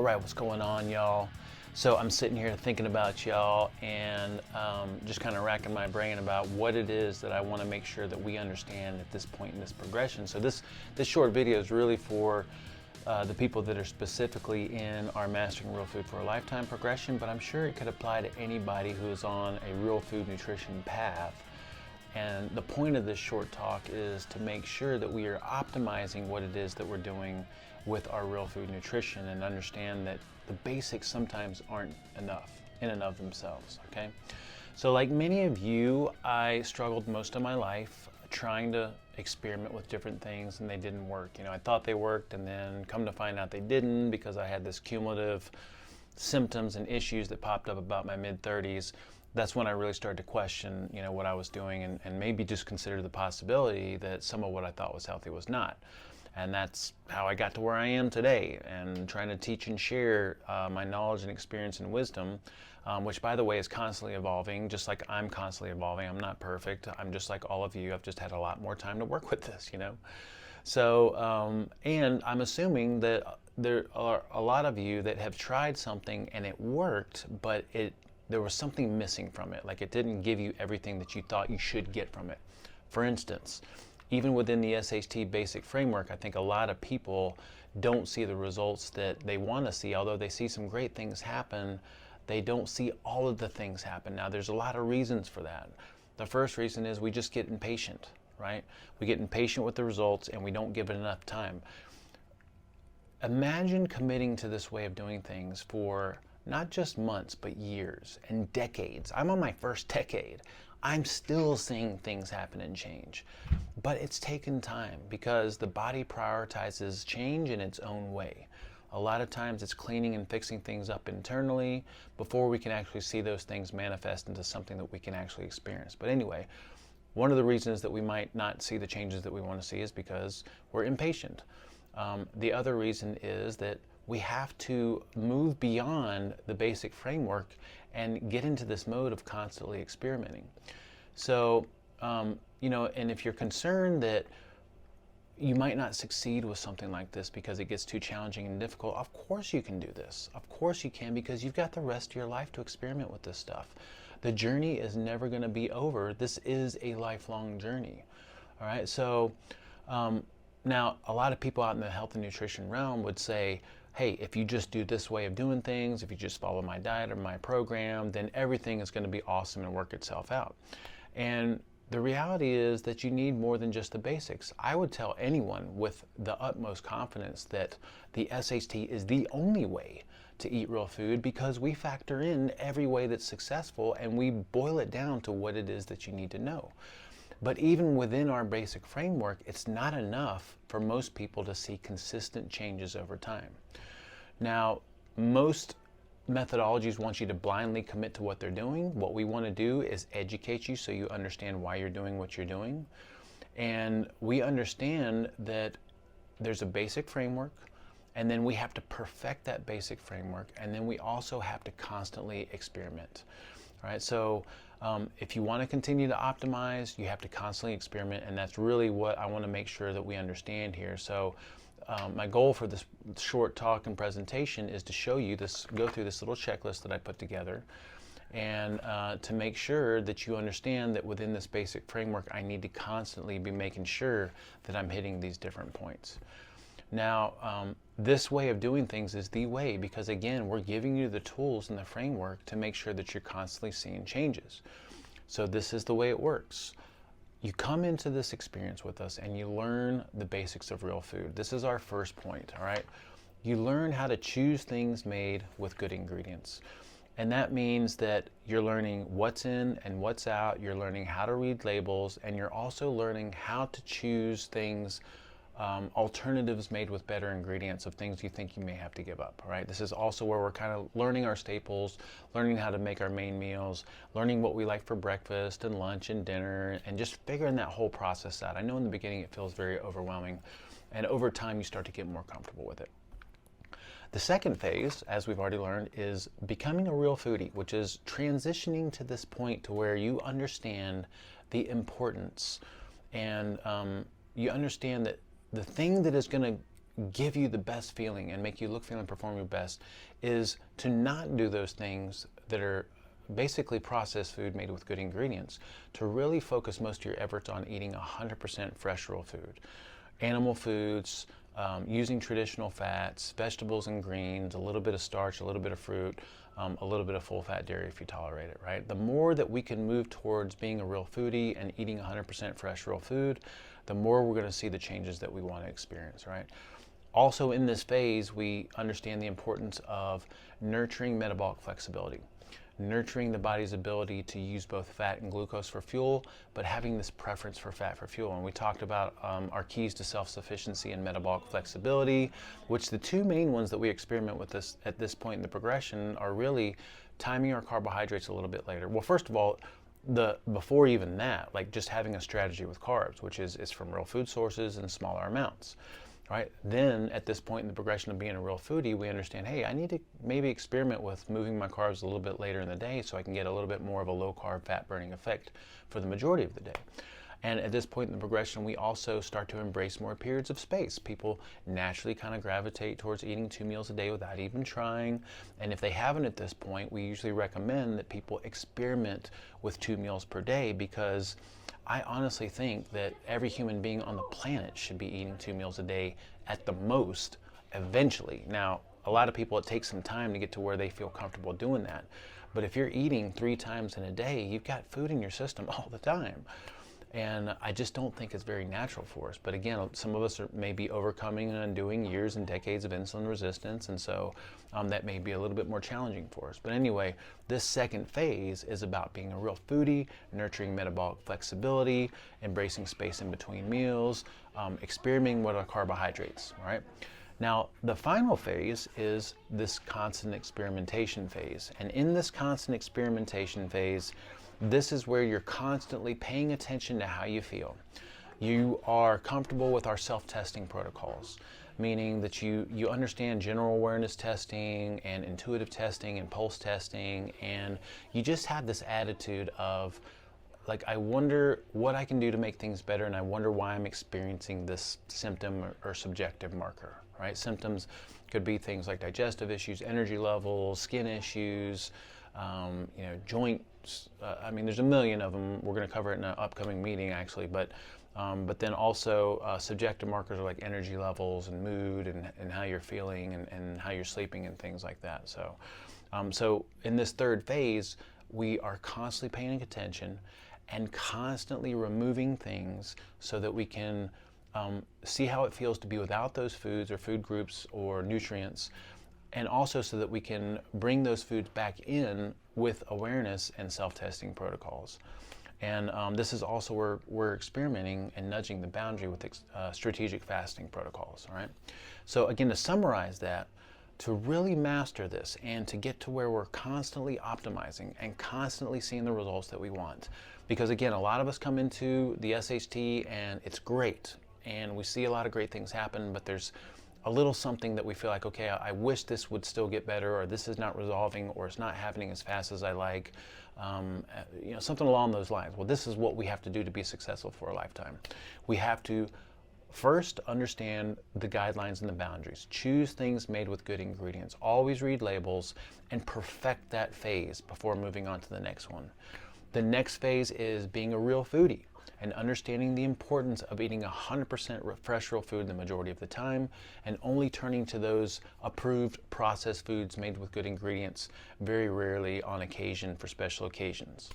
Alright, what's going on, y'all? So I'm sitting here thinking about y'all and just kind of racking my brain about what it is that I want to make sure that we understand at this point in this progression. So this short video is really for the people that are specifically in our Mastering Real Food for a Lifetime progression, but I'm sure it could apply to anybody who is on a real food nutrition path. And the point of this short talk is to make sure that we are optimizing what it is that we're doing with our real food nutrition and understand that the basics sometimes aren't enough in and of themselves, okay? So like many of you, I struggled most of my life trying to experiment with different things and they didn't work. You know, I thought they worked and then come to find out they didn't because I had this cumulative symptoms and issues that popped up about my mid-30s. That's when I really started to question, you know, what I was doing and maybe just consider the possibility that some of what I thought was healthy was not. And that's how I got to where I am today and trying to teach and share my knowledge and experience and wisdom, which by the way is constantly evolving, just like I'm constantly evolving. I'm not perfect. I'm just like all of you. I've just had a lot more time to work with this, you know. So, and I'm assuming that there are a lot of you that have tried something and it worked, but there was something missing from it. Like it didn't give you everything that you thought you should get from it. For instance, even within the SHT basic framework, I think a lot of people don't see the results that they want to see. Although they see some great things happen, they don't see all of the things happen. Now, there's a lot of reasons for that. The first reason is we just get impatient, right? We get impatient with the results and we don't give it enough time. Imagine committing to this way of doing things for not just months, but years and decades. I'm on my first decade. I'm still seeing things happen and change. But it's taken time because the body prioritizes change in its own way. A lot of times it's cleaning and fixing things up internally before we can actually see those things manifest into something that we can actually experience. But anyway, one of the reasons that we might not see the changes that we want to see is because we're impatient. The other reason is that we have to move beyond the basic framework and get into this mode of constantly experimenting. So, you know, and if you're concerned that you might not succeed with something like this because it gets too challenging and difficult, of course you can do this. Of course you can, because you've got the rest of your life to experiment with this stuff. The journey is never going to be over. This is a lifelong journey. All right. So now a lot of people out in the health and nutrition realm would say, hey, if you just do this way of doing things, if you just follow my diet or my program, then everything is going to be awesome and work itself out. And the reality is that you need more than just the basics. I would tell anyone with the utmost confidence that the SHT is the only way to eat real food because we factor in every way that's successful and we boil it down to what it is that you need to know. But even within our basic framework, it's not enough for most people to see consistent changes over time. Now, most methodologies want you to blindly commit to what they're doing. What we want to do is educate you so you understand why you're doing what you're doing. And we understand that there's a basic framework, and then we have to perfect that basic framework, and then we also have to constantly experiment. All right, so if you want to continue to optimize, you have to constantly experiment, and that's really what I want to make sure that we understand here. So my goal for this short talk and presentation is to show you this, go through this little checklist that I put together, and to make sure that you understand that within this basic framework, I need to constantly be making sure that I'm hitting these different points. Now, this way of doing things is the way because, again, we're giving you the tools and the framework to make sure that you're constantly seeing changes. So this is the way it works. You come into this experience with us and you learn the basics of real food. This is our first point, all right? You learn how to choose things made with good ingredients. And that means that you're learning what's in and what's out. You're learning how to read labels, and you're also learning how to choose things, alternatives made with better ingredients of things you think you may have to give up, all right? This is also where we're kind of learning our staples, learning how to make our main meals, learning what we like for breakfast and lunch and dinner, and just figuring that whole process out. I know in the beginning it feels very overwhelming, and over time you start to get more comfortable with it. The second phase, as we've already learned, is becoming a real foodie, which is transitioning to this point to where you understand the importance and you understand that the thing that is going to give you the best feeling and make you look, feel, and perform your best is to not do those things that are basically processed food made with good ingredients, to really focus most of your efforts on eating 100% fresh real food. Animal foods, using traditional fats, vegetables and greens, a little bit of starch, a little bit of fruit, a little bit of full fat dairy if you tolerate it, right? The more that we can move towards being a real foodie and eating 100% fresh real food, the more we're going to see the changes that we want to experience, right? Also in this phase, we understand the importance of nurturing metabolic flexibility, nurturing the body's ability to use both fat and glucose for fuel, but having this preference for fat for fuel. And we talked about our keys to self-sufficiency and metabolic flexibility, which the two main ones that we experiment with this at this point in the progression are really timing our carbohydrates a little bit later. Well, first of all, before even that, like just having a strategy with carbs, which is from real food sources and smaller amounts. Right? Then at this point in the progression of being a real foodie, we understand, hey, I need to maybe experiment with moving my carbs a little bit later in the day so I can get a little bit more of a low carb fat burning effect for the majority of the day. And at this point in the progression, we also start to embrace more periods of space. People naturally kind of gravitate towards eating 2 meals a day without even trying. And if they haven't at this point, we usually recommend that people experiment with 2 meals per day, because I honestly think that every human being on the planet should be eating 2 meals a day at the most, eventually. Now, a lot of people, it takes some time to get to where they feel comfortable doing that. But if you're eating 3 times in a day, you've got food in your system all the time. And I just don't think it's very natural for us. But again, some of us are maybe overcoming and undoing years and decades of insulin resistance, and so that may be a little bit more challenging for us. But anyway, this second phase is about being a real foodie, nurturing metabolic flexibility, embracing space in between meals, experimenting with our carbohydrates, right? Now, the final phase is this constant experimentation phase. And in this constant experimentation phase, this is where you're constantly paying attention to how you feel. You are comfortable with our self-testing protocols, meaning that you understand general awareness testing and intuitive testing and pulse testing, and you just have this attitude of, like, I wonder what I can do to make things better, and I wonder why I'm experiencing this symptom or subjective marker, right? Symptoms could be things like digestive issues, energy levels, skin issues, joint. I mean, there's a million of them. We're going to cover it in an upcoming meeting, actually. But then also subjective markers are like energy levels and mood and how you're feeling and how you're sleeping and things like that. So in this third phase, we are constantly paying attention and constantly removing things so that we can see how it feels to be without those foods or food groups or nutrients, and also so that we can bring those foods back in with awareness and self-testing protocols. And this is also where we're experimenting and nudging the boundary with strategic fasting protocols, all right? So again, to summarize that, to really master this and to get to where we're constantly optimizing and constantly seeing the results that we want. Because again, a lot of us come into the SHT and it's great, and we see a lot of great things happen, but there's a little something that we feel like, okay, I wish this would still get better, or this is not resolving, or it's not happening as fast as I like, something along those lines. Well, this is what we have to do to be successful for a lifetime. We have to first understand the guidelines and the boundaries. Choose things made with good ingredients. Always read labels and perfect that phase before moving on to the next one. The next phase is being a real foodie and understanding the importance of eating 100% fresh real food the majority of the time, and only turning to those approved processed foods made with good ingredients very rarely on occasion for special occasions.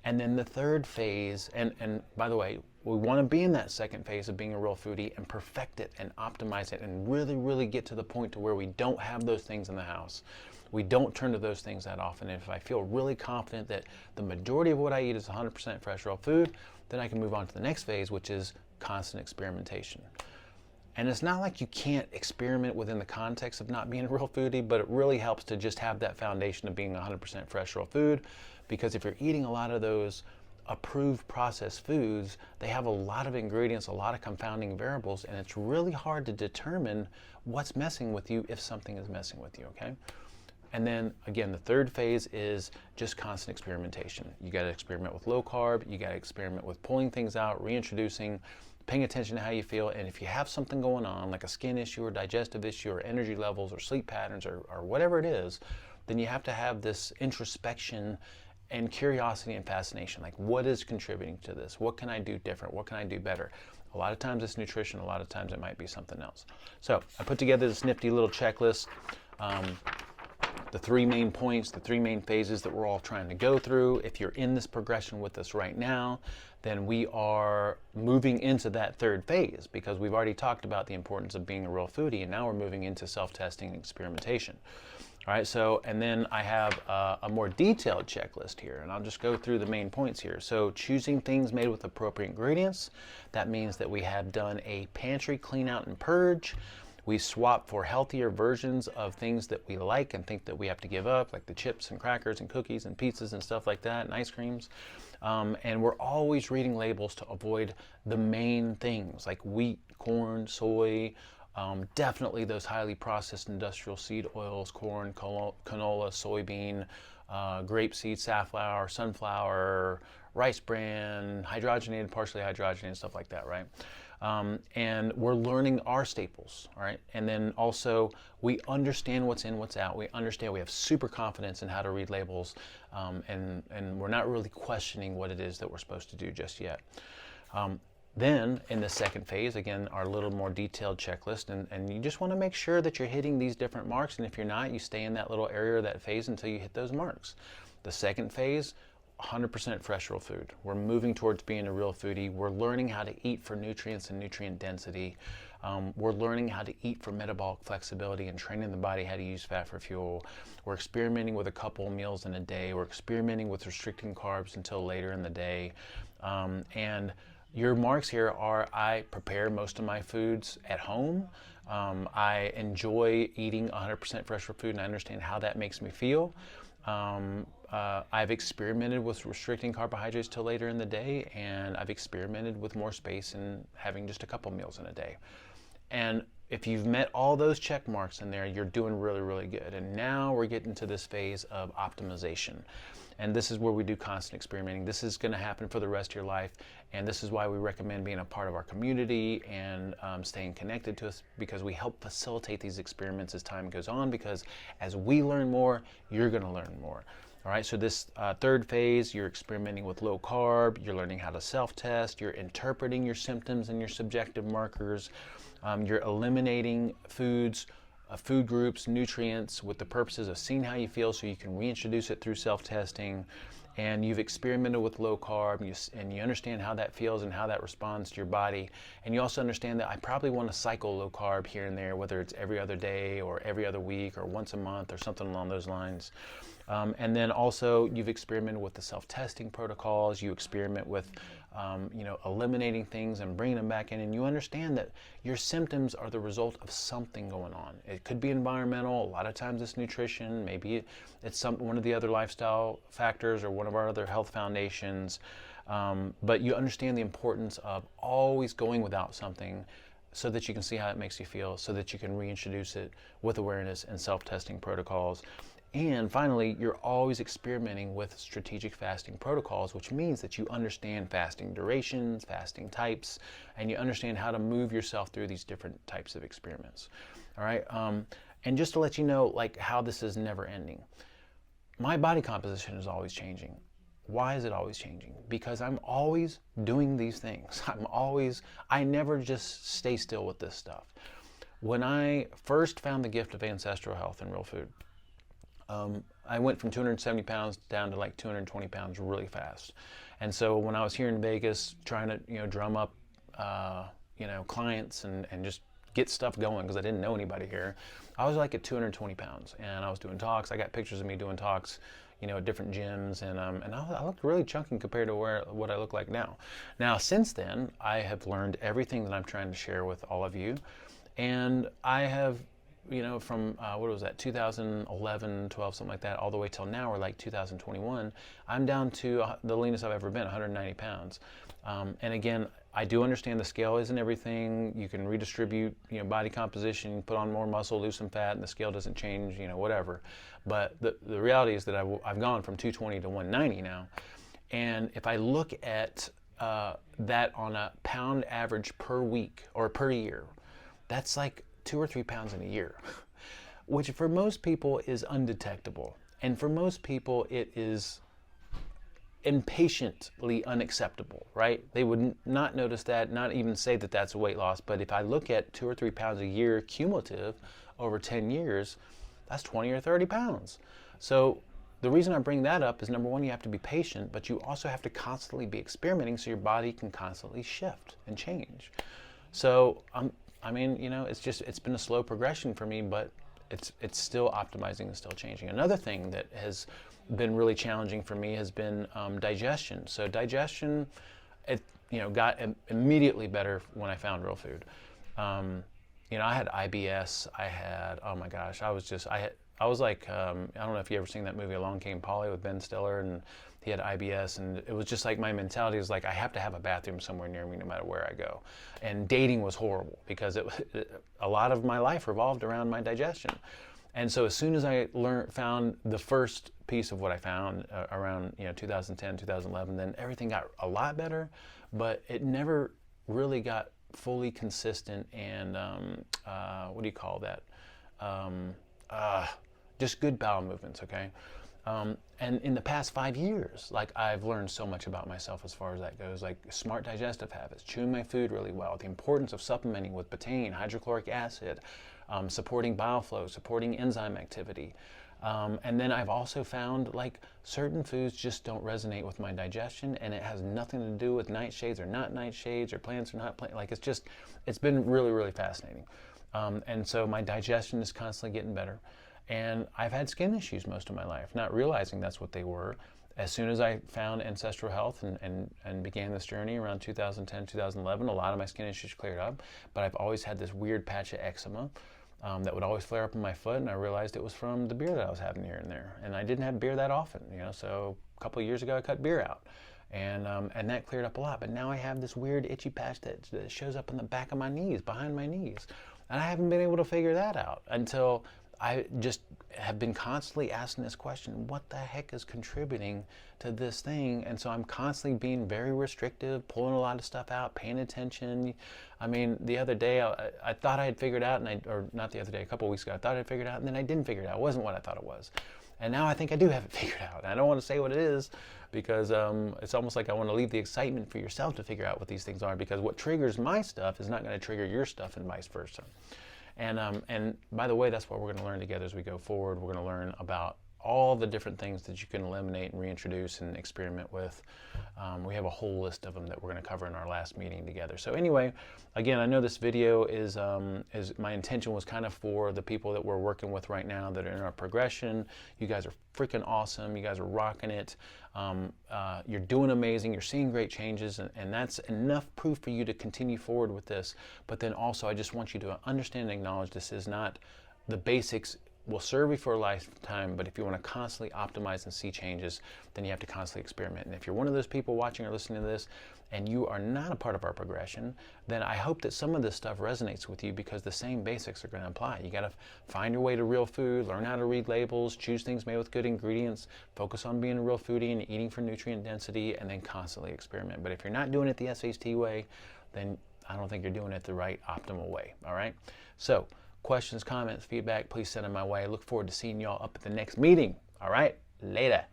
And then the third phase, and by the way, we want to be in that second phase of being a real foodie and perfect it and optimize it and really, really get to the point to where we don't have those things in the house. We don't turn to those things that often. And if I feel really confident that the majority of what I eat is 100% fresh real food, then I can move on to the next phase, which is constant experimentation. And it's not like you can't experiment within the context of not being a real foodie, but it really helps to just have that foundation of being 100% fresh real food, because if you're eating a lot of those approved processed foods, they have a lot of ingredients, a lot of confounding variables, and it's really hard to determine what's messing with you if something is messing with you, okay? And then again, the third phase is just constant experimentation. You got to experiment with low carb, you got to experiment with pulling things out, reintroducing paying attention to how you feel. And if you have something going on, like a skin issue or digestive issue or energy levels or sleep patterns or whatever it is, then you have to have this introspection and curiosity and fascination. Like, what is contributing to this? What can I do different? What can I do better? A lot of times it's nutrition. A lot of times it might be something else. So I put together this nifty little checklist. The 3 main points, the 3 main phases that we're all trying to go through. If you're in this progression with us right now, then we are moving into that 3rd phase, because we've already talked about the importance of being a real foodie, and now we're moving into self-testing and experimentation. All right, so, and then I have a more detailed checklist here, and I'll just go through the main points here. So choosing things made with appropriate ingredients. That means that we have done a pantry clean out and purge. We swap for healthier versions of things that we like and think that we have to give up, like the chips and crackers and cookies and pizzas and stuff like that, and ice creams. And we're always reading labels to avoid the main things like wheat, corn, soy, definitely those highly processed industrial seed oils, corn, canola, soybean, grapeseed, safflower, sunflower, rice bran, hydrogenated, partially hydrogenated, stuff like that, right? And we're learning our staples, all right? And then also we understand what's in, what's out. We understand, we have super confidence in how to read labels, and we're not really questioning what it is that we're supposed to do just yet. Then in the 2nd phase, again, our little more detailed checklist, and you just want to make sure that you're hitting these different marks, and if you're not, you stay in that little area of that phase until you hit those marks. The 2nd phase, 100% fresh real food. We're moving towards being a real foodie. We're learning how to eat for nutrients and nutrient density. We're learning how to eat for metabolic flexibility and training the body how to use fat for fuel. We're experimenting with a couple meals in a day. We're experimenting with restricting carbs until later in the day. And your marks here are, I prepare most of my foods at home. I enjoy eating 100% fresh real food, and I understand how that makes me feel. I've experimented with restricting carbohydrates till later in the day, and I've experimented with more space and having just a couple meals in a day. And if you've met all those check marks in there, you're doing really, really good. And now we're getting to this phase of optimization. And this is where we do constant experimenting. This is going to happen for the rest of your life. And this is why we recommend being a part of our community and staying connected to us, because we help facilitate these experiments as time goes on, because as we learn more, you're going to learn more. All right, so this 3rd phase, you're experimenting with low carb, you're learning how to self-test, you're interpreting your symptoms and your subjective markers, you're eliminating foods, food groups, nutrients with the purposes of seeing how you feel so you can reintroduce it through self-testing, and you've experimented with low carb, and you understand how that feels and how that responds to your body, and you also understand that I probably want to cycle low carb here and there, whether it's every other day or every other week or once a month or something along those lines. And then also you've experimented with the self-testing protocols, you experiment with eliminating things and bringing them back in, and you understand that your symptoms are the result of something going on. It could be environmental, a lot of times it's nutrition, maybe it's one of the other lifestyle factors or one of our other health foundations, but you understand the importance of always going without something so that you can see how it makes you feel, so that you can reintroduce it with awareness and self-testing protocols. And finally, you're always experimenting with strategic fasting protocols, which means that you understand fasting durations, fasting types, and you understand how to move yourself through these different types of experiments. All right, and just to let you know, like, how this is never ending. My body composition is always changing. Why is it always changing? Because I'm always doing these things. I never just stay still with this stuff. When I first found the gift of ancestral health and real food, I went from 270 pounds down to like 220 pounds really fast. And so when I was here in Vegas trying to, drum up, clients and just get stuff going, because I didn't know anybody here, I was like at 220 pounds and I was doing talks. I got pictures of me doing talks, at different gyms, and I looked really chunky compared to what I look like now. Now, since then, I have learned everything that I'm trying to share with all of you, and I have, from, what was that, 2011, 12, something like that, all the way till now, or like 2021, I'm down to the leanest I've ever been, 190 pounds. And again, I do understand the scale isn't everything. You can redistribute, body composition, put on more muscle, lose some fat, and the scale doesn't change, whatever. But the reality is that I've gone from 220 to 190 now. And if I look at that on a pound average per week or per year, that's like 2 or 3 pounds in a year, which for most people is undetectable. And for most people, it is impatiently unacceptable, right? They would not notice that, not even say that that's a weight loss. But if I look at 2 or 3 pounds a year cumulative over 10 years, that's 20 or 30 pounds. So the reason I bring that up is, number one, you have to be patient, but you also have to constantly be experimenting so your body can constantly shift and change. So I mean, you know, it's been a slow progression for me, but it's still optimizing and still changing. Another thing that has been really challenging for me has been digestion. So digestion, it got immediately better when I found real food. You know, I had IBS. I had, oh my gosh, I was like, I don't know if you ever seen that movie Along Came Polly with Ben Stiller, and he had IBS, and it was just like my mentality was like, I have to have a bathroom somewhere near me no matter where I go. And dating was horrible because a lot of my life revolved around my digestion. And so as soon as I found the first piece of what I found around 2010, 2011, then everything got a lot better, but it never really got fully consistent and what do you call that? Just good bowel movements, okay? And in the past 5 years, like, I've learned so much about myself as far as that goes, like smart digestive habits, chewing my food really well, the importance of supplementing with betaine, hydrochloric acid, supporting bile flow, supporting enzyme activity. And then I've also found like certain foods just don't resonate with my digestion, and it has nothing to do with nightshades or not nightshades or plants or not plants. Like, it's been really, really fascinating. And so my digestion is constantly getting better. And I've had skin issues most of my life, not realizing that's what they were. As soon as I found Ancestral Health and began this journey around 2010, 2011, a lot of my skin issues cleared up. But I've always had this weird patch of eczema that would always flare up on my foot, and I realized it was from the beer that I was having here and there. And I didn't have beer that often, so a couple of years ago I cut beer out. And that cleared up a lot. But now I have this weird itchy patch that shows up in the back of my knees, behind my knees. And I haven't been able to figure that out until I just have been constantly asking this question: what the heck is contributing to this thing? And so I'm constantly being very restrictive, pulling a lot of stuff out, paying attention. I mean, the other day I thought I had figured out, or not the other day, a couple of weeks ago, I thought I had figured out, and then I didn't figure it out. It wasn't what I thought it was. And now I think I do have it figured out. And I don't want to say what it is because it's almost like I want to leave the excitement for yourself to figure out what these things are, because what triggers my stuff is not going to trigger your stuff, and vice versa. And by the way, that's what we're going to learn together as we go forward. We're going to learn about all the different things that you can eliminate and reintroduce and experiment with. We have a whole list of them that we're going to cover in our last meeting together. So anyway, again, I know this video is my intention was kind of for the people that we're working with right now that are in our progression. You guys are freaking awesome. You guys are rocking it. You're doing amazing. You're seeing great changes, and that's enough proof for you to continue forward with this. But then also, I just want you to understand and acknowledge this is not the basics. Will serve you for a lifetime, but if you want to constantly optimize and see changes, then you have to constantly experiment. And if you're one of those people watching or listening to this and you are not a part of our progression, then I hope that some of this stuff resonates with you, because the same basics are going to apply. You got to find your way to real food, learn how to read labels, choose things made with good ingredients, focus on being a real foodie and eating for nutrient density, and then constantly experiment. But if you're not doing it the SHT way, then I don't think you're doing it the right optimal way. All right? So, questions, comments, feedback, please send them my way. I look forward to seeing y'all up at the next meeting. All right? Later.